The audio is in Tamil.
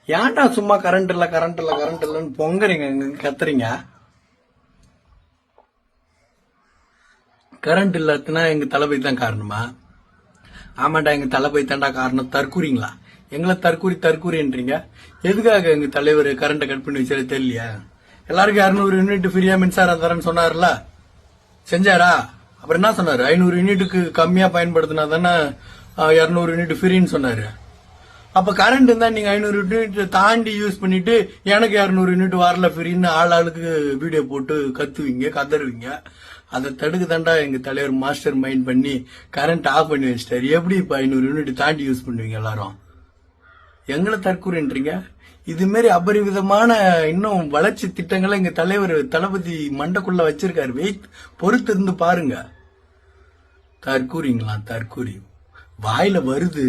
ஏன்டா சும்மா கரண்ட் இல்ல கரண்ட் இல்ல கரண்ட் இல்லன்னு பொங்குறீங்க கத்துறீங்க? கரண்ட் இல்லாதுன்னா எங்க தளபதி தான் காரணமா? ஆமாண்டா, எங்க தளபதி தாண்டா காரணம். தற்கூறீங்களா? எங்களை தற்கூறின்றீங்க. எதுக்காக எங்க தலைவர் கரண்ட்டை கட் பண்ணி வச்சாரு தெரியலையா? எல்லாருக்கும் 200 யூனிட் ஃப்ரீயா மின்சாரம் தரேன்னு சொன்னார்ல, செஞ்சாரா? அப்புறம் என்ன சொன்னாரு? 500 யூனிட்டுக்கு கம்மியா பயன்படுத்தினா தானே 200 யூனிட் ஃப்ரீன்னு சொன்னாரு. அப்ப கரண்ட் இருந்தா நீங்க 500 யூனிட் தாண்டி யூஸ் பண்ணிட்டு எனக்கு 200 யூனிட் வரல ஃப்ரீன்னு ஆளுக்கு வீடியோ போட்டு கத்துவீங்க, கதறுவீங்க. அதை தடுக்க தாண்டா எங்க தலைவர் மாஸ்டர் மைண்ட் பண்ணி கரண்ட் ஆஃப் பண்ணி வச்சிட்டாரு. எப்படி இப்ப 500 யூனிட் தாண்டி யூஸ் பண்ணுவீங்க எல்லாரும்? எங்களை தற்கூறின்றீங்க. இது மாதிரி அபரிவிதமான இன்னும் வளர்ச்சி திட்டங்களை எங்க தலைவர் தளபதி மண்டக்குள்ள வச்சிருக்காரு. வெயிட் பொறுத்து இருந்து பாருங்க. தற்கூறிங்களா? தற்கூறி வாயில வருது.